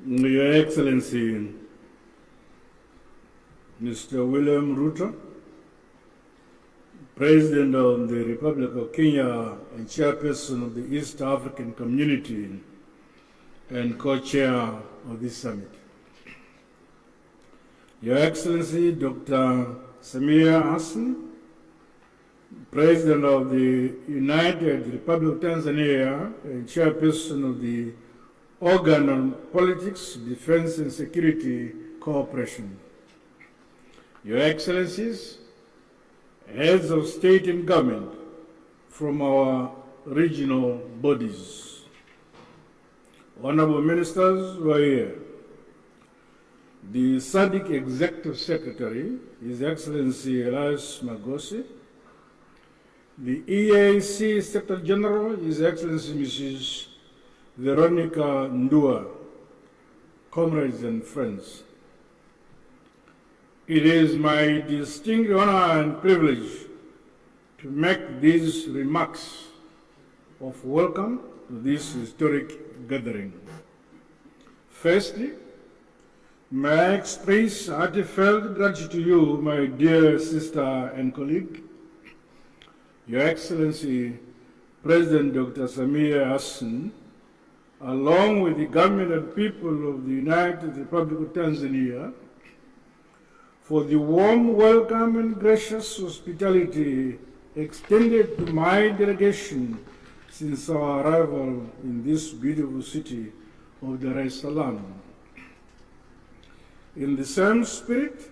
Your Excellency, Mr. William Ruto, President of the Republic of Kenya and Chairperson of the East African Community and Co-Chair of this summit. Your Excellency, Dr. Samia Hassan, President of the United Republic of Tanzania and Chairperson of the Organ on Politics, Defense and Security Cooperation. Your Excellencies, Heads of State and Government from our regional bodies, Honorable Ministers who are here, the SADC Executive Secretary, His Excellency Elias Magosi, the EAC Secretary General, His Excellency Mrs. Veronica Ndua, comrades and friends. It is my distinct honor and privilege to make these remarks of welcome to this historic gathering. Firstly, may I express heartfelt gratitude to you, my dear sister and colleague, Your Excellency, President Dr. Samia Hassan, along with the government and people of the United Republic of Tanzania, for the warm welcome and gracious hospitality extended to my delegation since our arrival in this beautiful city of Dar es Salaam. In the same spirit,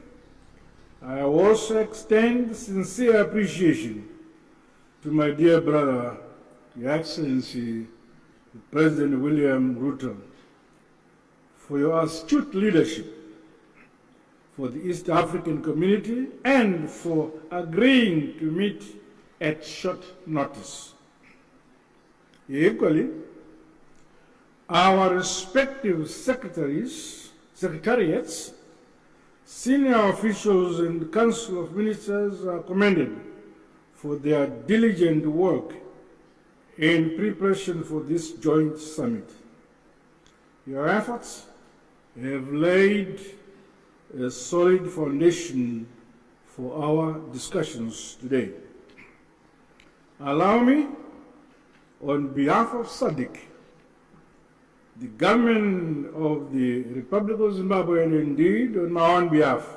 I also extend sincere appreciation to my dear brother, Your Excellency, President William Ruto, for your astute leadership for the East African community and for agreeing to meet at short notice. Equally, our respective secretariats, senior officials and the Council of Ministers are commended for their diligent work in preparation for this joint summit. Your efforts have laid a solid foundation for our discussions today. Allow me, on behalf of SADC, the government of the Republic of Zimbabwe, and indeed on my own behalf,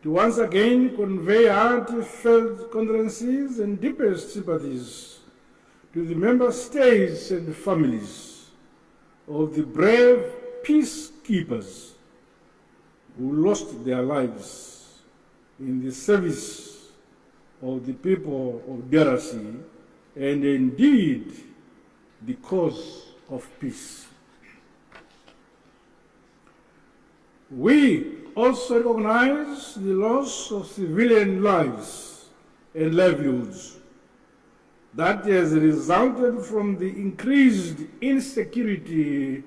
to once again convey heartfelt condolences and deepest sympathies to the member states and families of the brave peacekeepers who lost their lives in the service of the people of DRC and indeed the cause of peace. We also recognize the loss of civilian lives and livelihoods that has resulted from the increased insecurity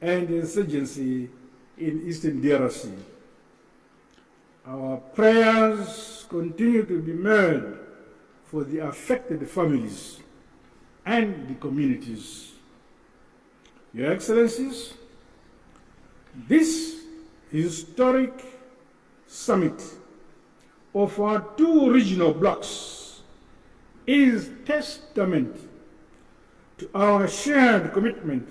and insurgency in Eastern DRC. Our prayers continue to be made for the affected families and the communities. Your Excellencies, this historic summit of our two regional blocs is testament to our shared commitment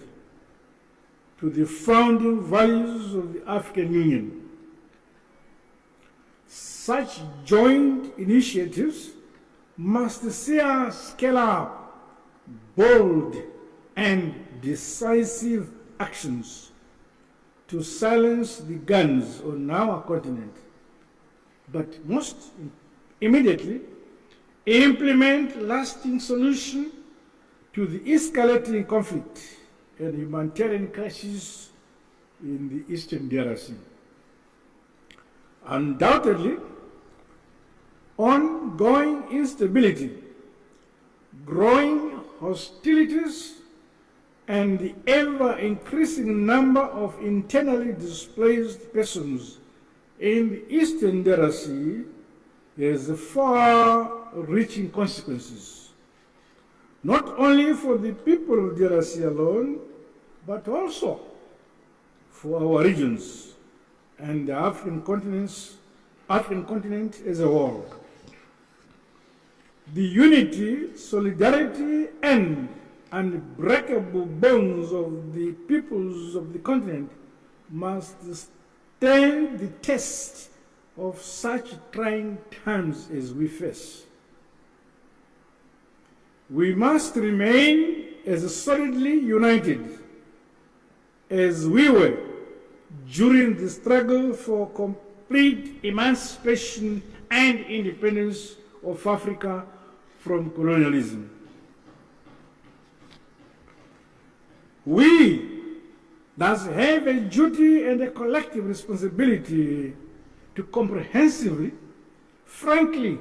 to the founding values of the African Union. Such joint initiatives must see us scale up bold and decisive actions to silence the guns on our continent, but most immediately implement lasting solutions to the escalating conflict and humanitarian crisis in the Eastern DRC. Undoubtedly, ongoing instability, growing hostilities, and the ever-increasing number of internally displaced persons in the Eastern DRC has far-reaching consequences, not only for the people of DRC alone, but also for our regions and the African continent as a whole. The unity, solidarity, and unbreakable bonds of the peoples of the continent must stand the test of such trying times as we face. We must remain as solidly united as we were during the struggle for complete emancipation and independence of Africa from colonialism. We thus have a duty and a collective responsibility to comprehensively, frankly,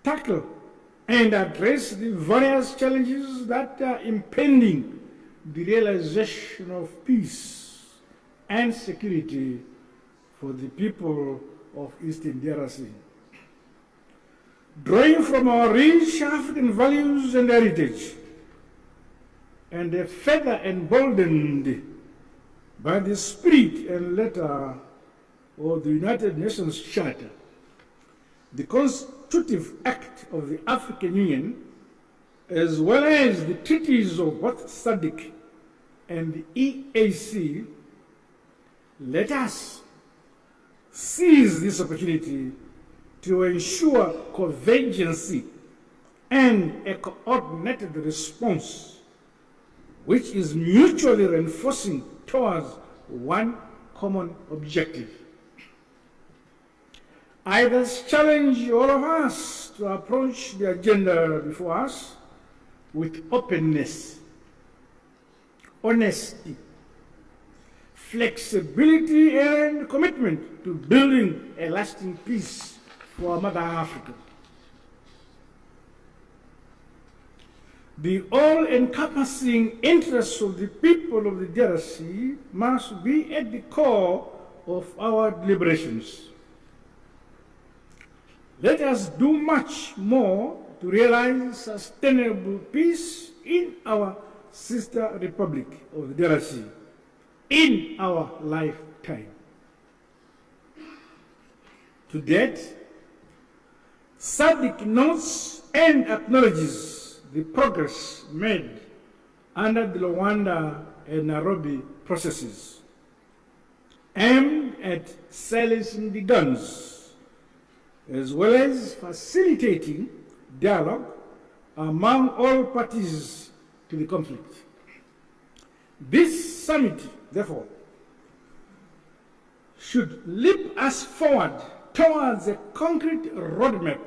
tackle and address the various challenges that are impending the realization of peace and security for the people of Eastern DRC. Drawing from our rich African values and heritage, and further emboldened by the spirit and letter of the United Nations Charter, the Constitutive Act of the African Union, as well as the treaties of both SADC and the EAC, let us seize this opportunity to ensure convergence and a coordinated response which is mutually reinforcing towards one common objective. I thus challenge all of us to approach the agenda before us with openness, honesty, flexibility, and commitment to building a lasting peace for Mother Africa. The all-encompassing interests of the people of the DRC must be at the core of our deliberations. Let us do much more to realize sustainable peace in our sister republic of the DRC in our lifetime. To date, SADC notes and acknowledges the progress made under the Rwanda and Nairobi processes aimed at silencing the guns, as well as facilitating dialogue among all parties to the conflict. This summit, therefore, should lead us forward towards a concrete roadmap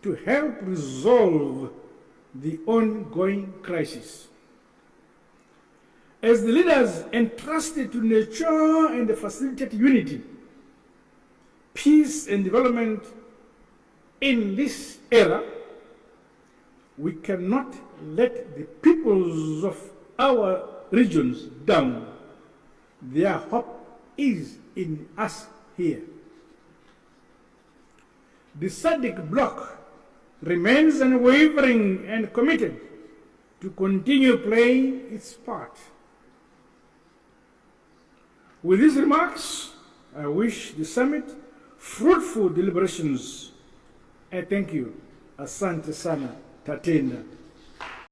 to help resolve the ongoing crisis. As the leaders entrusted to nurture and facilitate unity, peace and development in this era, we cannot let the peoples of our regions down. Their hope is in us here. The SADC bloc remains unwavering and committed to continue playing its part. With these remarks, I wish the summit fruitful deliberations. I thank you. Asante sana, tatenda.